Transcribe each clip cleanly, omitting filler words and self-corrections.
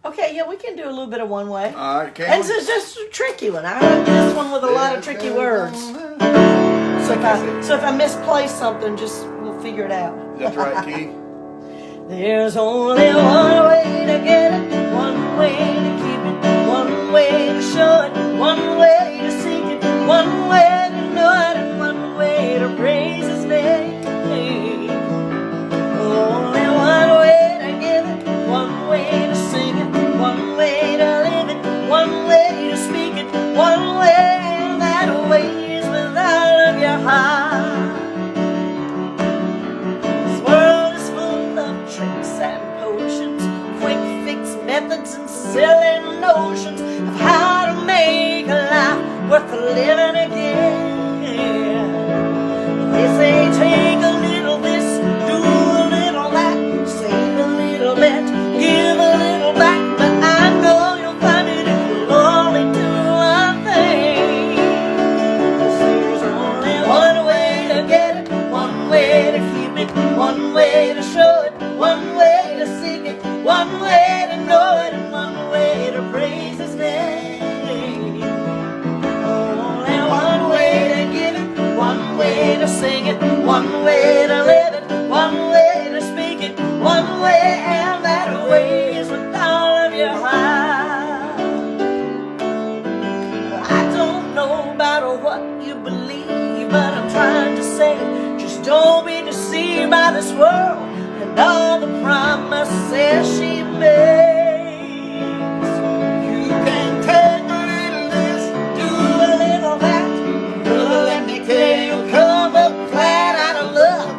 Okay, yeah, we can do a little bit of one way. All right, And so it's just a tricky one. I heard this one with a lot of tricky words. So if I misplace something, just we'll figure it out. That's right, Keith. There's only one way to get it, one way to keep it, one way to show it, one way to seek it, one way to know it, and one way to praise His name. Only one way to give it, one way to sing it, one way to live it, one way to speak it, one way, and that way is with all of your heart. This world is full of tricks and potions, quick fix methods and silly notions of how to make a life worth living again. They say take a little this, do a little that, save a little bit, give a little back, but I know you'll find it if you'll only do one thing. There's only one way to get it, one way to keep it, one way to show it, one way to seek it, one way to know it, and one way to praise His name. Only one way to give it, one way to sing it, one way to live it, one way to speak it, one way, and that way is with all of your heart. I don't know about what you believe, but I'm trying to say, just don't be deceived by this world and all the promises she makes. You can take a little this, do a little that, brother, let me tell you, come up flat out of love,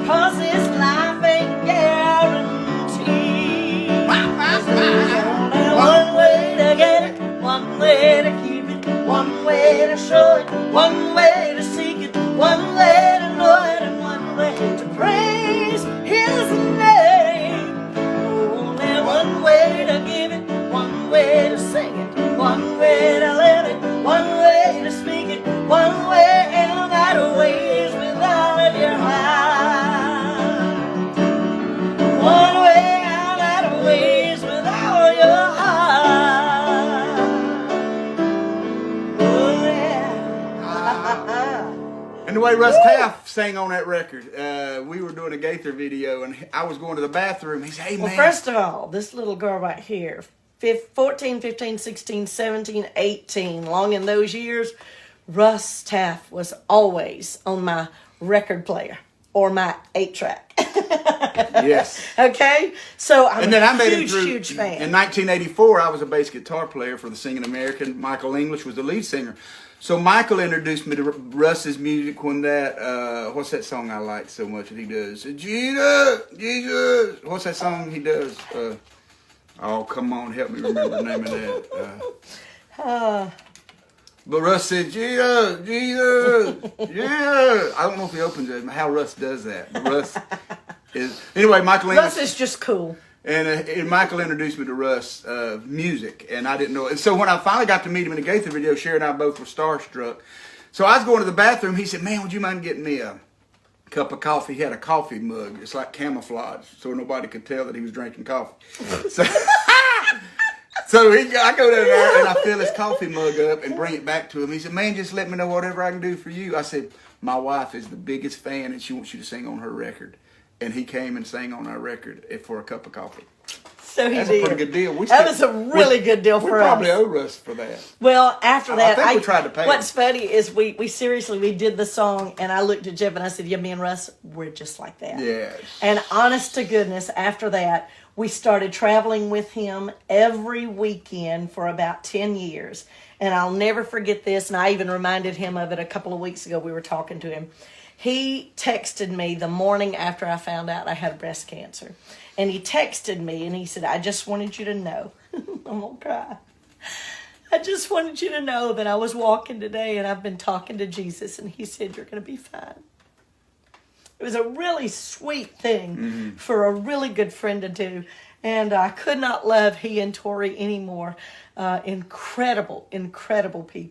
'cause this life ain't guaranteed. There's only one way to get it, one way to keep it, one way to show it, one way to seek it, one way to know it, and one way to praise His name. Only one way to give it, one way to sing it, one way to live it, one way to speak it, one way, and that way is with all of your heart. One way, and that way is with all your heart. Oh yeah. And the way Russ Taff sang on that record, we were doing a Gaither video, and I was going to the bathroom. He said, hey, man. Well, first of all, this little girl right here, 14, 15, 16, 17, 18, long in those years, Russ Taff was always on my record player or my 8-track. Yes. Okay? So I'm And then I made it huge, through. huge fan. In 1984, I was a bass guitar player for the Singing American. Michael English was the lead singer. So Michael introduced me to Russ's music when that, what's that song I like so much that he does? Jesus, Jesus. What's that song he does? Oh, come on, help me remember the name of that. But Russ said, Jesus, Jesus, Jesus. I don't know if he opens it, how Russ does that. But Russ is, anyway, Michael English. Russ is just cool. And Michael introduced me to Russ music, and I didn't know. And so when I finally got to meet him in the Gaither video, Sheri and I both were starstruck. So I was going to the bathroom. He said, man, would you mind getting me a cup of coffee? He had a coffee mug. It's like camouflage, so nobody could tell that he was drinking coffee. So, I go down there, and I fill his coffee mug up and bring it back to him. He said, man, just let me know whatever I can do for you. I said, my wife is the biggest fan, and she wants you to sing on her record. And he came and sang on our record for a cup of coffee. So he That's did. a pretty good deal. That was a really good deal for us. We probably owe Russ for that. Well, after that, I think we tried to pay what's him. funny is we seriously, we did the song, and I looked at Jeff and I said, yeah, me and Russ, we're just like that. Yes. And honest to goodness, after that, we started traveling with him every weekend for about 10 years. And I'll never forget this, and I even reminded him of it a couple of weeks ago. We were talking to him. He texted me the morning after I found out I had breast cancer. And he texted me and he said, I just wanted you to know. I'm going to cry. I just wanted you to know that I was walking today and I've been talking to Jesus. And he said, you're going to be fine. It was a really sweet thing for a really good friend to do. And I could not love he and Tori anymore. Incredible, incredible people.